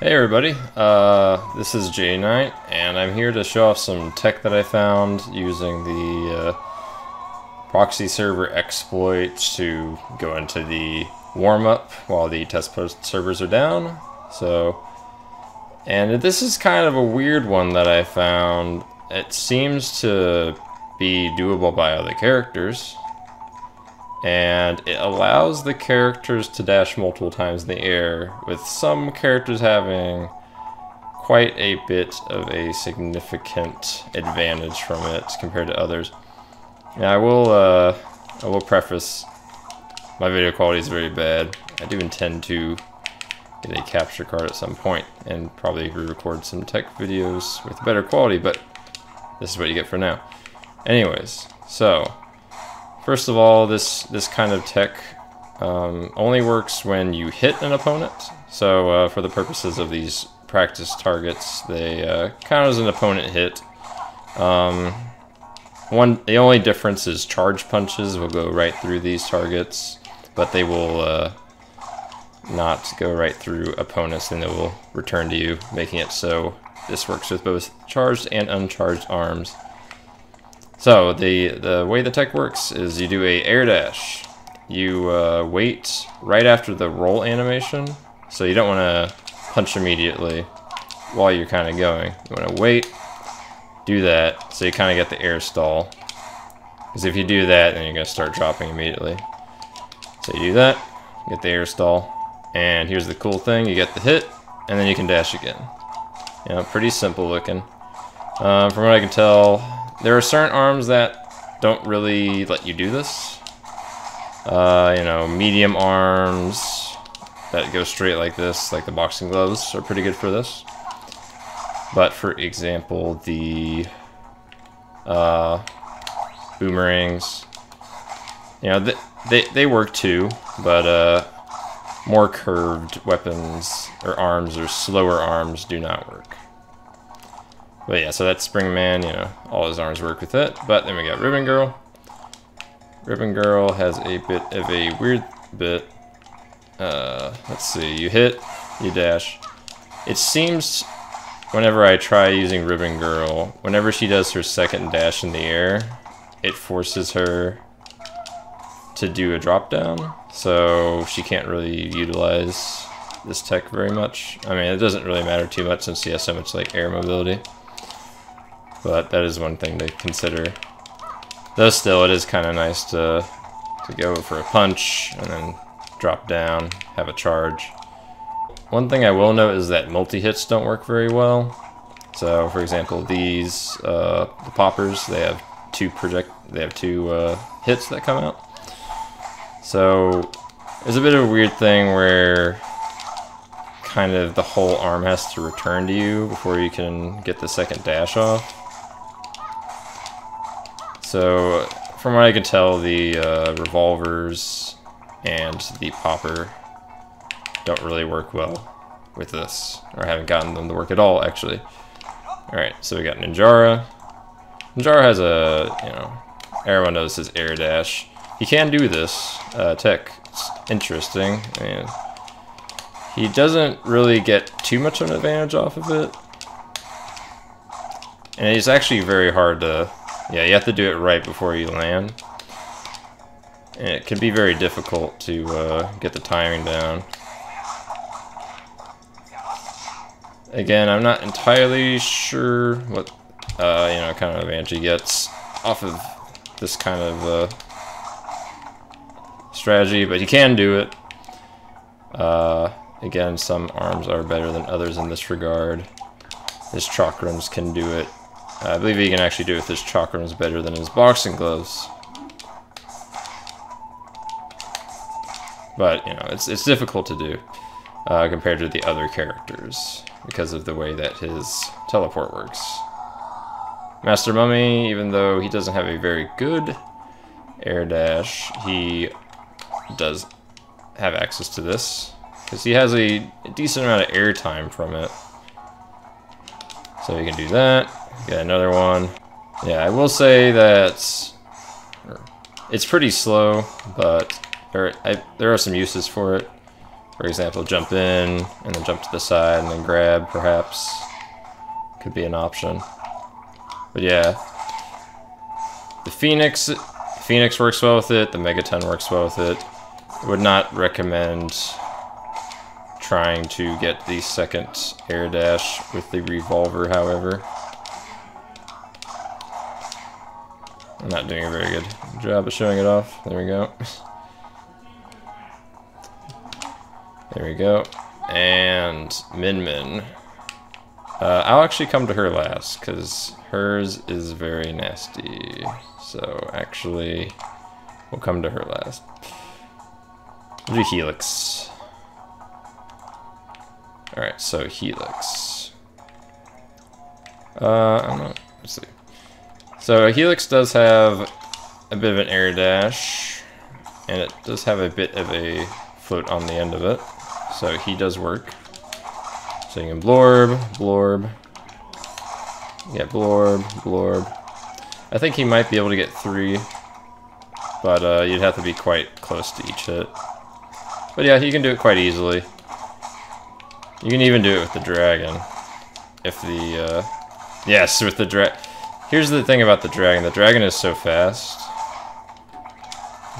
Hey everybody, this is J Knight, and I'm here to show off some tech that I found using the proxy server exploits to go into the warm-up while the test post servers are down. And this is kind of a weird one that I found. It seems to be doable by other characters, and it allows the characters to dash multiple times in the air, with some characters having quite a bit of a significant advantage from it compared to others. Now I will preface, my video quality is very bad. I do intend to get a capture card at some point and probably re-record some tech videos with better quality, but this is what you get for now. Anyways, so first of all, this kind of tech only works when you hit an opponent. So for the purposes of these practice targets, they count as an opponent hit. The only difference is charge punches will go right through these targets, but they will not go right through opponents, and they will return to you, making it so this works with both charged and uncharged arms. So the way the tech works is you do a air dash. You wait right after the roll animation, so you don't want to punch immediately while you're kind of going. You want to wait, do that, so you kind of get the air stall. Because if you do that, then you're going to start dropping immediately. So you do that, get the air stall, and here's the cool thing: you get the hit, and then you can dash again. You know, pretty simple looking. From what I can tell, there are certain arms that don't really let you do this. You know, medium arms that go straight like this, like the boxing gloves, are pretty good for this. But for example, the boomerangs, you know, they work too, but more curved weapons or arms or slower arms do not work. But yeah, so that's Springman, you know, all his arms work with it. But then we got Ribbon Girl. Ribbon Girl has a bit of a weird bit. Let's see, you hit, you dash. It seems whenever I try using Ribbon Girl, whenever she does her second dash in the air, it forces her to do a drop down. So she can't really utilize this tech very much. I mean, it doesn't really matter too much since she has so much like air mobility. But that is one thing to consider. Though still, it is kind of nice to go for a punch and then drop down, have a charge. One thing I will note is that multi-hits don't work very well. So, for example, these the poppers, they have two hits that come out. So there's a bit of a weird thing where kind of the whole arm has to return to you before you can get the second dash off. So, from what I can tell, the revolvers and the popper don't really work well with this, or haven't gotten them to work at all, actually. Alright, so we got Ninjara. Ninjara has a, you know, everyone knows his air dash. He can do this tech. It's interesting. I mean, he doesn't really get too much of an advantage off of it. And it's actually very hard to... Yeah, you have to do it right before you land. And it can be very difficult to get the timing down. Again, I'm not entirely sure what you know, kind of advantage he gets off of this kind of strategy, but he can do it. Again, some arms are better than others in this regard. His chakrams can do it. I believe he can actually do it with his chakrams better than his boxing gloves. But, you know, it's difficult to do compared to the other characters because of the way that his teleport works. Master Mummy, even though he doesn't have a very good air dash, he does have access to this because he has a decent amount of air time from it. So you can do that. Got another one. Yeah, I will say that it's pretty slow, but there are some uses for it. For example, jump in, and then jump to the side, and then grab, perhaps. Could be an option. But yeah. The Phoenix works well with it, the Megaton works well with it. I would not recommend trying to get the second air dash with the revolver, however. I'm not doing a very good job of showing it off. There we go. There we go. And Min. I'll actually come to her last, because hers is very nasty. So, actually, we'll come to her last. We'll do Helix. Alright, so Helix. I don't know. Let's see. So, Helix does have a bit of an air dash, and it does have a bit of a float on the end of it. So, he does work. So, you can blorb. Yeah, blorb. I think he might be able to get 3, but you'd have to be quite close to each hit. But yeah, he can do it quite easily. You can even do it with the dragon. If the, yes, with the dragon. Here's the thing about the dragon. The dragon is so fast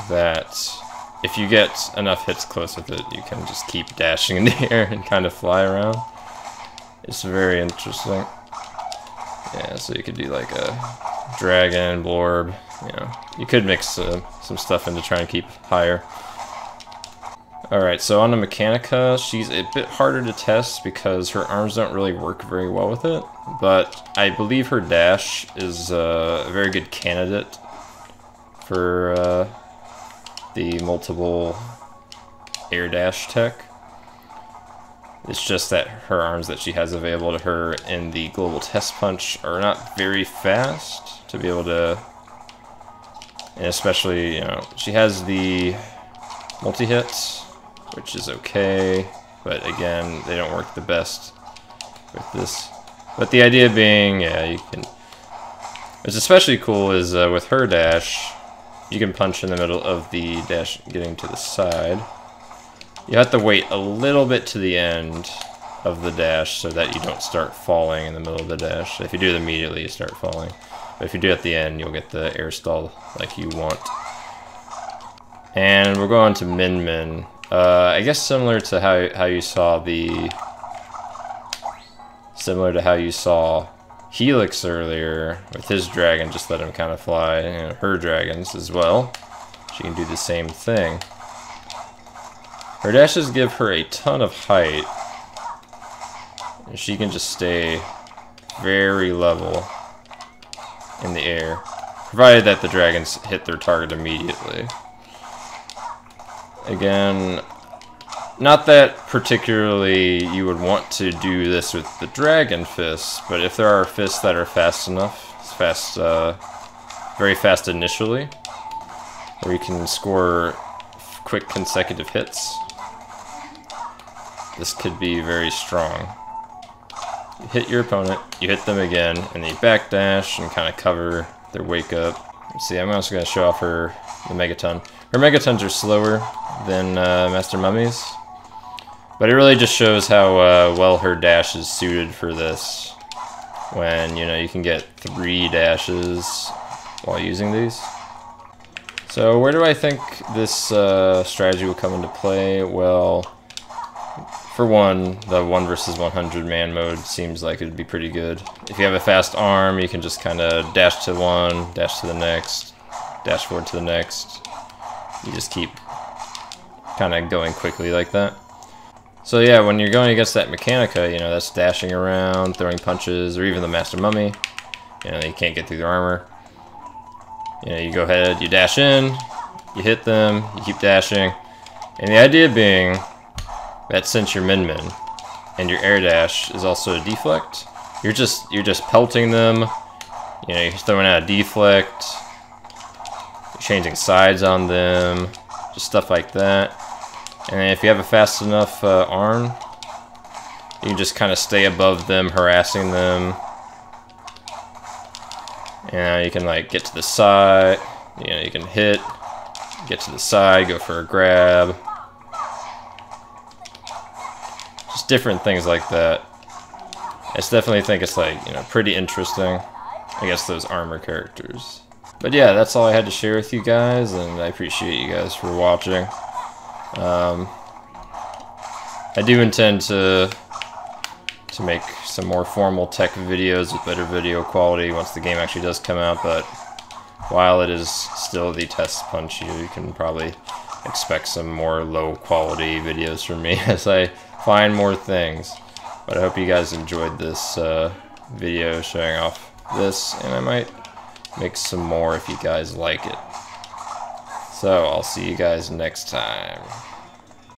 that if you get enough hits close with it, you can just keep dashing in the air and kind of fly around. It's very interesting. Yeah, so you could do like a dragon, blorb, you know. You could mix some stuff in to try and keep higher. Alright, so on the Mechanica, she's a bit harder to test because her arms don't really work very well with it. But I believe her dash is a very good candidate for the multiple air dash tech. It's just that her arms that she has available to her in the Global Testpunch are not very fast to be able to, and especially, you know, she has the multi-hits, which is okay, but again, they don't work the best with this. But the idea being, yeah, you can, what's especially cool is with her dash, you can punch in the middle of the dash getting to the side. You have to wait a little bit to the end of the dash so that you don't start falling in the middle of the dash. If you do it immediately, you start falling. But if you do it at the end, you'll get the air stall like you want. And we'll go on to Min. I guess similar to how you saw Helix earlier with his dragon, just let him kind of fly. You know, her dragons as well. She can do the same thing. Her dashes give her a ton of height, and she can just stay very level in the air, provided that the dragons hit their target immediately. Again, not that particularly you would want to do this with the dragon fists, but if there are fists that are fast enough, very fast initially, where you can score quick consecutive hits, this could be very strong. You hit your opponent, you hit them again, and then you backdash and kind of cover their wake up. See, I'm also going to show off the Megaton. Her Megatons are slower than Master Mummy's, but it really just shows how well her dash is suited for this. When, you know, you can get 3 dashes while using these. So where do I think this strategy will come into play? Well, for one, the 1 versus 100 man mode seems like it would be pretty good. If you have a fast arm, you can just kind of dash to one, dash to the next, dash forward to the next. You just keep kind of going quickly like that. So yeah, when you're going against that Mechanica, you know, that's dashing around, throwing punches, or even the Master Mummy. You know, you can't get through their armor. You know, you go ahead, you dash in, you hit them, you keep dashing. And the idea being that since you're Min and your air dash is also a deflect, you're just pelting them. You know, you're throwing out a deflect, you're changing sides on them, just stuff like that. And then if you have a fast enough arm, you can just kind of stay above them, harassing them. And you can like get to the side, you know, you can hit, get to the side, go for a grab. different things like that. I just definitely think it's like, you know, pretty interesting. I guess those armor characters. But yeah, that's all I had to share with you guys, and I appreciate you guys for watching. I do intend to make some more formal tech videos with better video quality once the game actually does come out, but while it is still the test punch, you can probably expect some more low quality videos from me as I find more things. But I hope you guys enjoyed this video showing off this, and I might make some more if you guys like it. So I'll see you guys next time.